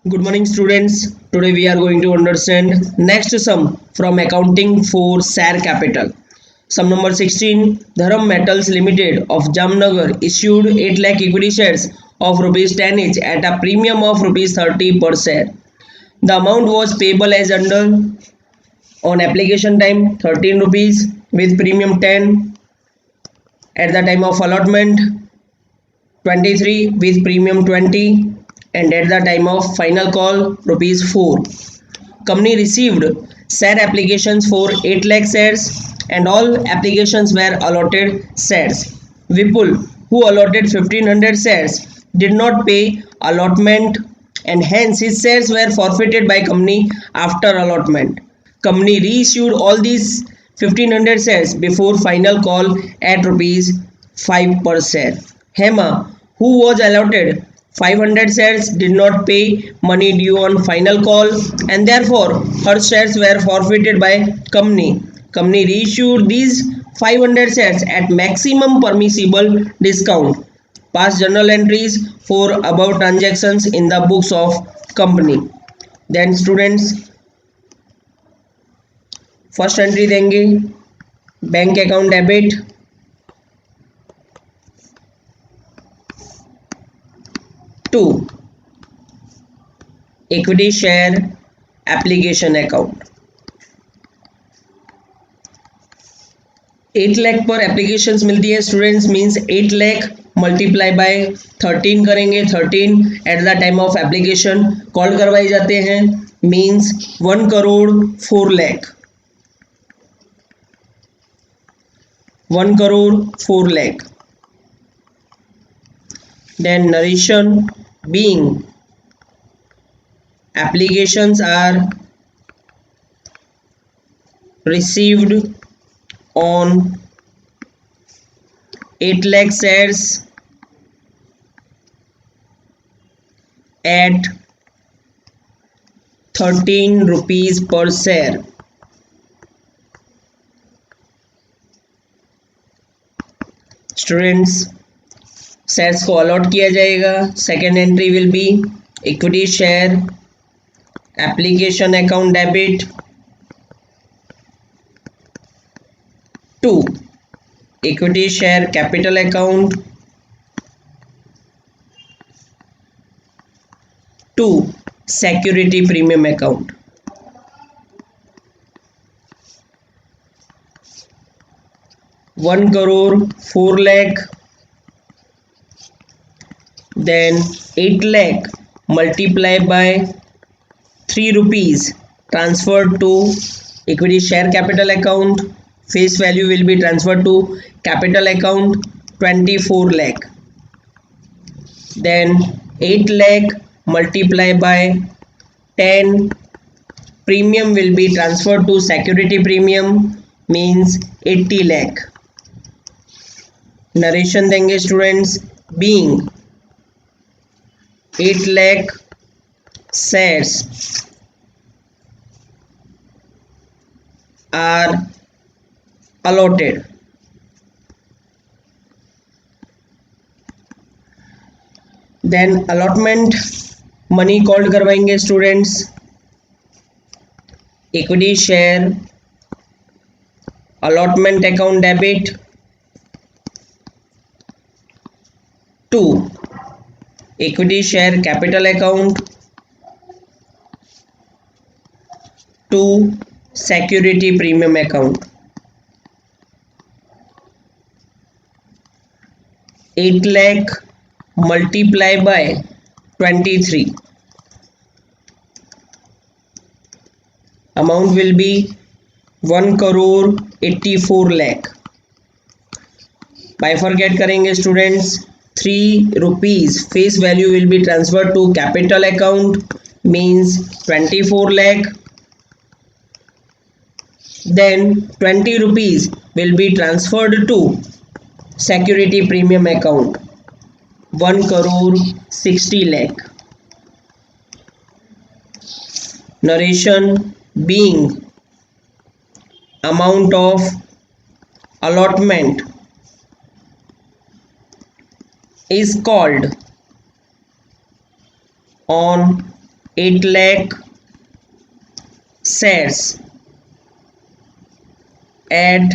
Good morning, students. Today we are going to understand next sum from accounting for share capital. Sum number 16. Dharam Metals Limited of Jamnagar issued 8 lakh equity shares of rupees 10 each at a premium of rupees 30 per share. The amount was payable as under on application time 13 rupees with premium 10 at the time of allotment 23 with premium 20 and at the time of final call rupees 4. Company received share applications for 8 lakh shares and all applications were allotted shares. Vipul, who allotted 1500 shares, did not pay allotment and hence his shares were forfeited by company after allotment. Company reissued all these 1500 shares before final call at rupees 5 per share. Hema, who was allotted 500 shares, did not pay money due on final call and therefore her shares were forfeited by company. Company reissued these 500 shares at maximum permissible discount. Past journal entries for above transactions in the books of company. Then students first entry देंगे bank account debit to equity share application account 8 lakh पर applications मिलती है students means 8 lakh multiply by 13 करेंगे 13 at the time of application call करवाए जाते हैं means 1 crore 4 lakh 1 crore 4 lakh. Then narration being applications are received on 8 lakh shares at 13 rupees per share. Students shares को allot किया जाएगा second entry will be equity share application account debit to equity share capital account to security premium account. 1 crore 4 lakh, then 8 lakh multiplied by 3 rupees transferred to equity share capital account. Face value will be transferred to capital account 24 lakh. Then 8 lakh multiplied by 10 premium will be transferred to security premium means 80 lakh. Narration देंगे students being 8 lakh shares are allotted. Then allotment money called करवाएंगे students equity share allotment account debit to equity share capital account to security premium account. 8 lakh multiply by 23 amount will be 1 crore 84 lakh. Bifurcate करेंगे students 3 rupees face value will be transferred to capital account means 24 lakh. Then 20 rupees will be transferred to security premium account 1 crore 60 lakh. Narration being amount of allotment is called on 8 lakh shares at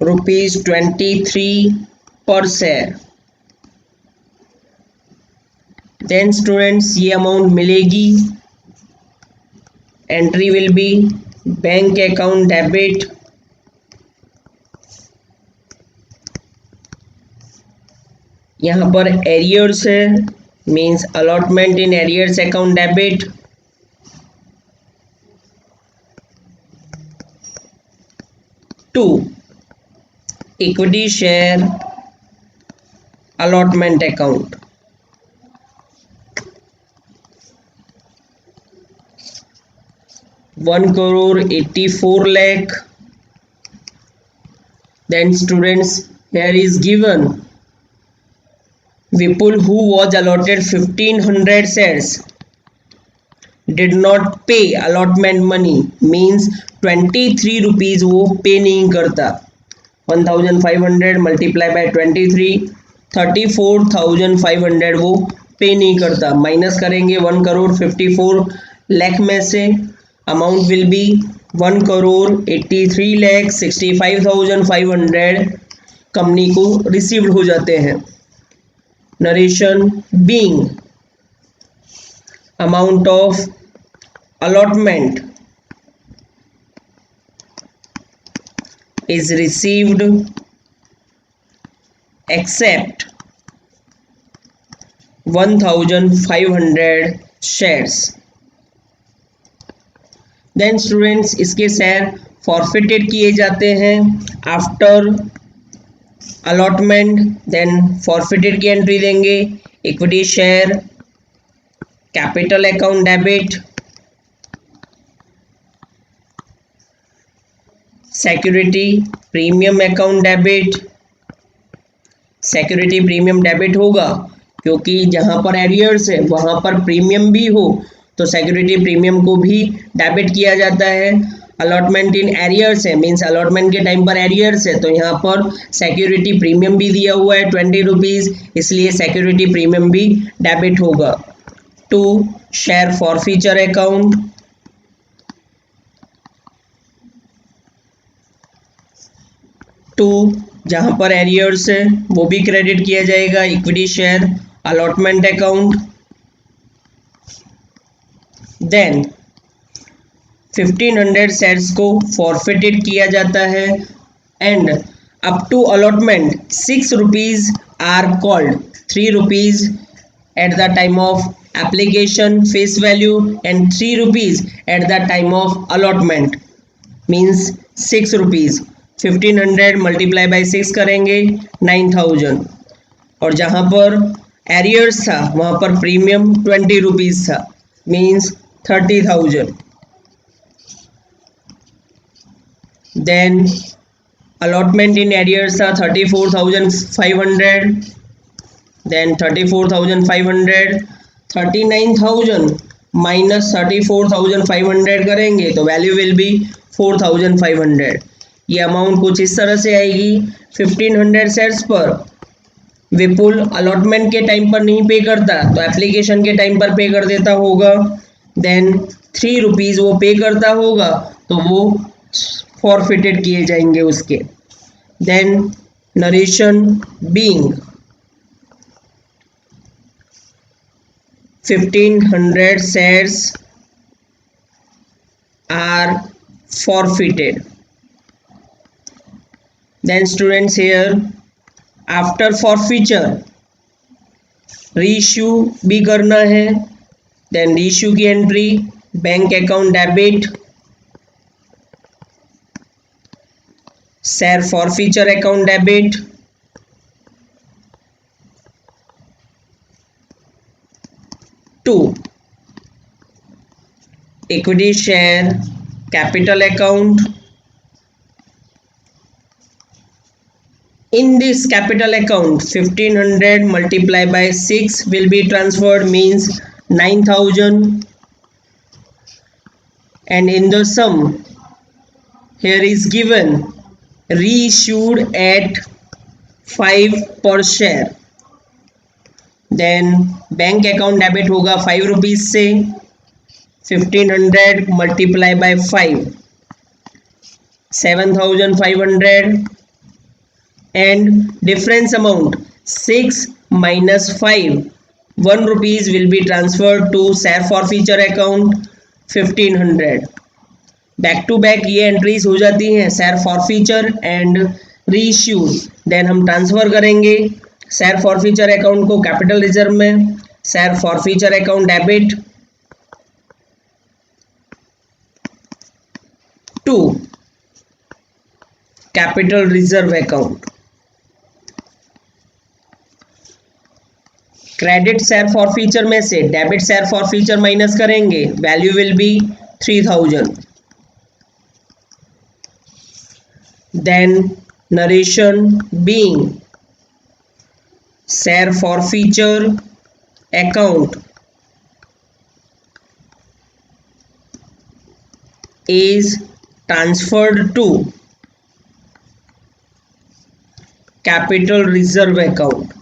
rupees 23 per share. Then students ये amount मिलेगी, entry will be bank account debit, यहाँ पर arrears है, means allotment in arrears account debit, to equity share allotment account, ₹1,84 lakh. Then students, here is given Vipul, who was allotted 1500 shares, did not pay allotment money, means 23 rupees वो पे नहीं करता. 1500 multiply bye 23, 34,500 वो पे नहीं करता. Minus करेंगे 1,54 लाख में से, अमाउंट विल बी 1,83,65,500 कंपनी को रिसीव्ड हो जाते हैं. Narration being amount of allotment is received except 1,500 shares. Then students इसके शेयर फॉरफिटेड किए जाते हैं आफ्टर अलॉटमेंट. देन फॉरफिटेड की एंट्री देंगे, equity share capital account debit, security premium account debit. Security premium debit होगा क्योंकि जहां पर एरियर्स है वहां पर प्रीमियम भी हो तो सिक्योरिटी प्रीमियम को भी डेबिट किया जाता है. अलॉटमेंट इन एरियर्स है, मीन्स अलॉटमेंट के टाइम पर एरियर्स है तो यहाँ पर सिक्योरिटी प्रीमियम भी दिया हुआ है 20 रुपीज़, इसलिए सिक्योरिटी प्रीमियम भी डेबिट होगा. To share forfeiture account, to जहां पर एरियर्स है वो भी क्रेडिट किया जाएगा, equity share allotment account. Then 1500 shares को फॉरफिटेड किया जाता है and up to allotment 6 rupees are called, 3 rupees at the time of application face value and 3 rupees at the time of allotment, means 6 rupees. 1500 multiply by 6 करेंगे 9000, और जहाँ पर arrears था वहाँ पर प्रीमियम 20 रुपीज़ था, means 30,000. Then allotment in arrears था 34,500, then 34,500, 39,000 minus 34,500 करेंगे तो वैल्यू विल बी 4,500. ये अमाउंट कुछ इस तरह से आएगी. 1500 शेयर्स पर विपुल अलॉटमेंट के टाइम पर नहीं पे करता तो एप्लीकेशन के टाइम पर पे कर देता होगा. देन 3 रुपीज़ वो पे करता होगा तो वो फॉरफिटेड किए जाएंगे उसके. Then narration being 1500 shares are forfeited. Then students here after forfeiture reissue भी करना है. देन reissue की entry bank account debit, share forfeiture account debit, to equity share capital account. In this capital account 1500 multiplied by 6 will be transferred, means 9000, and in the sum here is given reissued at 5 per share. Then bank account debit होगा 5 rupees से, 1500 multiply by 5, 7500, and difference amount 6 minus 5, 1 rupees will be transferred to share forfeiture account 1500. Back to back ये entries हो जाती हैं share forfeiture and reissue. Then हम transfer करेंगे share forfeiture account को capital reserve में, share forfeiture account debit to capital reserve account, credit share forfeiture में से डेबिट शेयर फॉरफीचर माइनस करेंगे, value will be 3000। then narration being share forfeiture account is transferred to capital reserve account।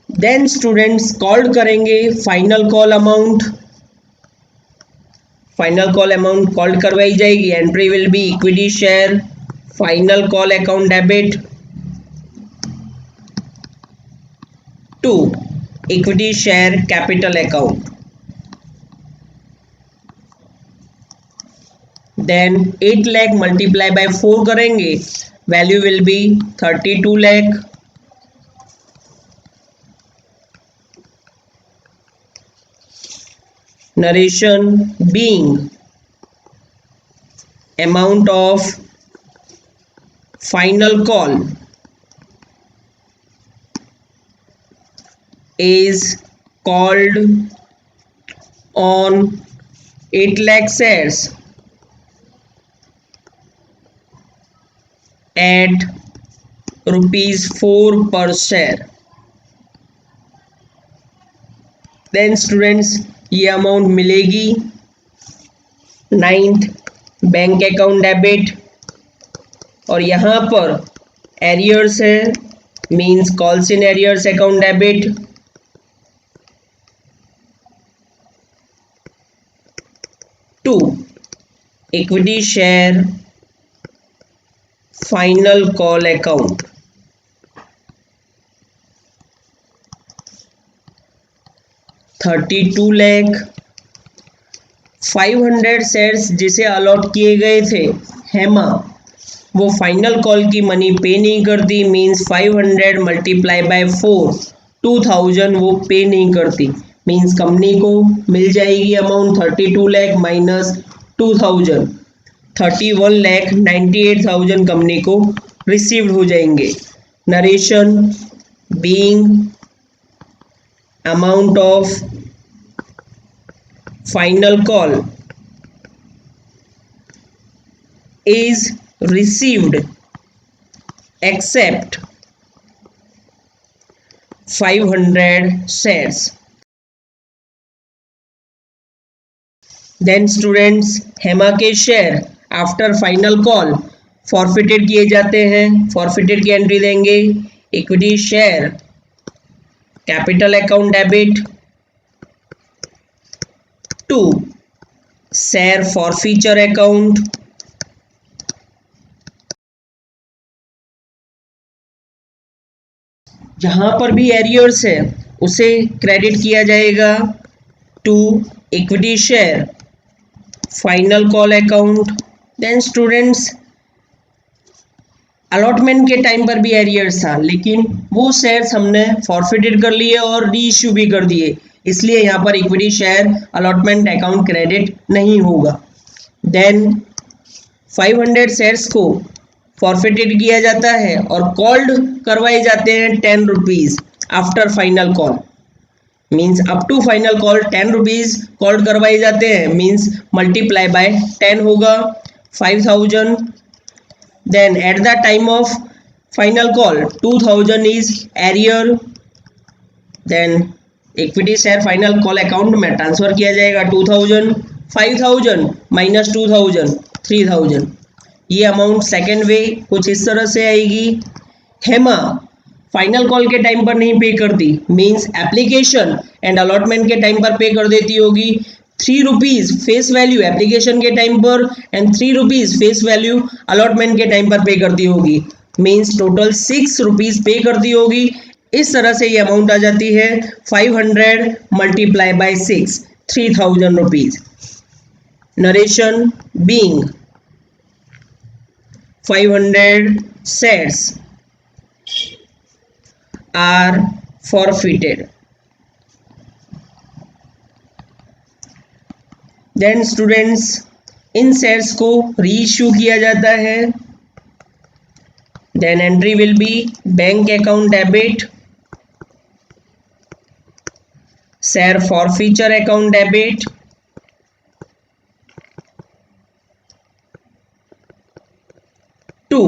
then students called करेंगे final call amount, final call amount called करवाई जाएगी, entry will be equity share final call account debit to equity share capital account. Then 8 lakh multiply by 4 करेंगे, value will be 32 lakh. narration being amount of final call is called on 8 lakh shares at ₹4 per share। then students ये amount मिलेगी 9th bank account debit, और यहाँ पर arrears है means calls in arrears account debit to equity share final call account. 32 lakh 500 shares जिसे allot किए गए थे हेमा, वो फाइनल कॉल की मनी पे नहीं करती, मींस 500 मल्टीप्लाई बाय 4 2000 वो पे नहीं करती, मींस कंपनी को मिल जाएगी amount 32 lakh minus 2000, 31 lakh 98,000 company को रिसीव्ड हो जाएंगे। Narration being amount of final call is received except 500 shares। then students Hema के share after final call forfeited किए जाते हैं, फॉरफिटेड की एंट्री देंगे equity share capital account debit to share forfeiture account. जहां पर भी एरियर्स है उसे क्रेडिट किया जाएगा to equity share final call account. Then students allotment के टाइम पर भी एरियर्स था, लेकिन वो शेयर्स हमने फॉरफिटेड कर लिए और री इश्यू भी कर दिए, इसलिए यहाँ पर equity share allotment account credit नहीं होगा। देन 500 शेयर्स को फॉरफिटेड किया जाता है और कॉल्ड करवाए जाते हैं 10 rupees after final call, means up to final call 10 rupees called करवाए जाते हैं, मीन्स मल्टीप्लाई बाय 10 होगा 5000। then at the time of final call 2000 is arrear, then equity share final call account में ट्रांसफर किया जाएगा 2000, 5000 माइनस 2000 3000। ये amount second way कुछ इस तरह से आएगी। हेमा फाइनल कॉल के टाइम पर नहीं पे करती, मीन्स एप्लीकेशन एंड अलॉटमेंट के टाइम पर पे कर देती होगी। 3 रुपीज फेस वैल्यू एप्लीकेशन के टाइम पर and 3 rupees face value allotment के टाइम पर पे करती होगी, मीन्स टोटल 6 रुपीज पे करती होगी। इस तरह से ये अमाउंट आ जाती है 500 multiply bye 6, 3000 rupees. Narration being 500 shares are forfeited. Then students, in shares को रीइश्यू किया जाता है। Then entry will be bank account debit, share forfeiture account debit, to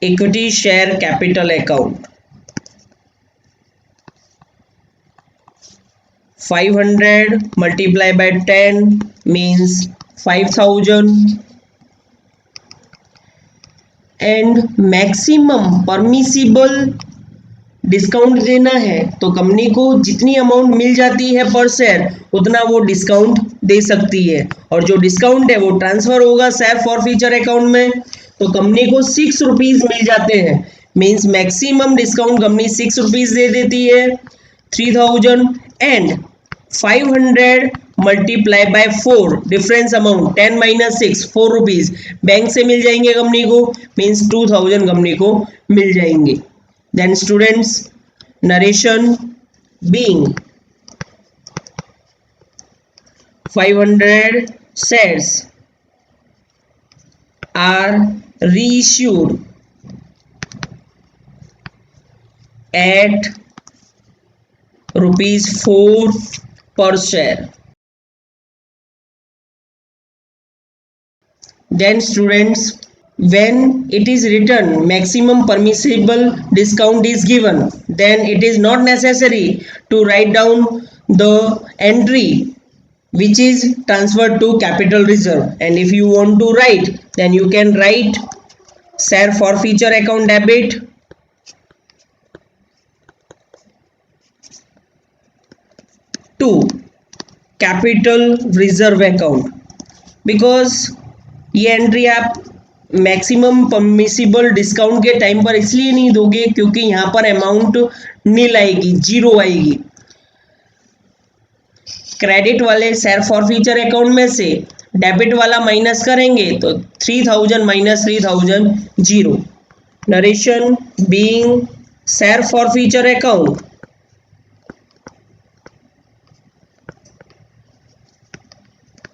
equity share capital account. 500 multiplied by 10 means 5000 and maximum permissible discount देना है तो company को जितनी amount मिल जाती है पर शेयर उतना वो डिस्काउंट दे सकती है, और जो डिस्काउंट है वो ट्रांसफर होगा शेयर फॉरफीचर अकाउंट में। तो कंपनी को 6 रुपीज मिल जाते हैं, means maximum discount company 6 rupees दे देती है। 3000 and 500 multiply by 4 difference amount 10 minus 6 4 rupees bank से मिल जाएंगे कंपनी को, मीन्स 2000 कंपनी को मिल जाएंगे। Then students, narration being 500 shares are reissued at ₹4 per share. Then students, when it is written maximum permissible discount is given, then it is not necessary to write down the entry which is transferred to capital reserve, and if you want to write then you can write share forfeiture account debit to capital reserve account, because ये entry आप maximum permissible discount के time पर इसलिए नहीं दोगे क्योंकि यहाँ पर अमाउंट नील आएगी, जीरो आएगी। क्रेडिट वाले शेयर फॉरफीचर अकाउंट में से डेबिट वाला माइनस करेंगे तो 3000 minus 3000 zero. Narration being share forfeiture account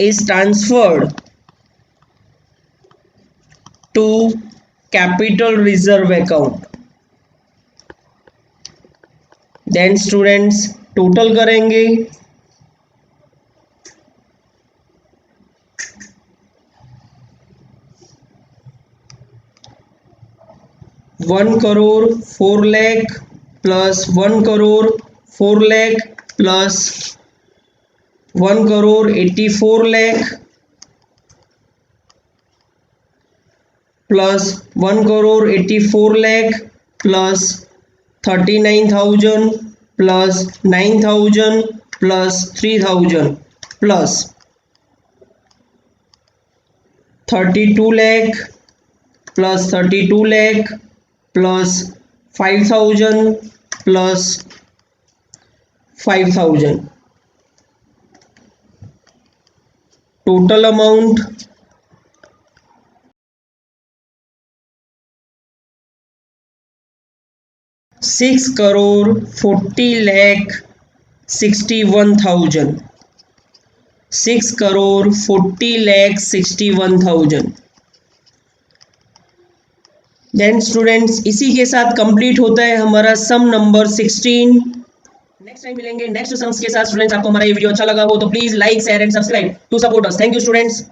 is transferred to capital reserve account. Then students total करेंगे, ₹1,04,00,000 plus 1,04,00,000 plus 1,84,00,000 plus 1,84,00,000 plus 39,000 plus 9,000 plus 3,000 plus 32,00,000 plus 32,00,000 plus 5,000 plus 5,000। Total amount ₹6,40,61,000, 6,40,61,000। Then students इसी के साथ complete होता है हमारा sum number 16। Next time मिलेंगे next sums के साथ। स्टूडेंट्स आपको हमारा ये वीडियो अच्छा लगा हो तो please like share and subscribe to support us. Thank you students.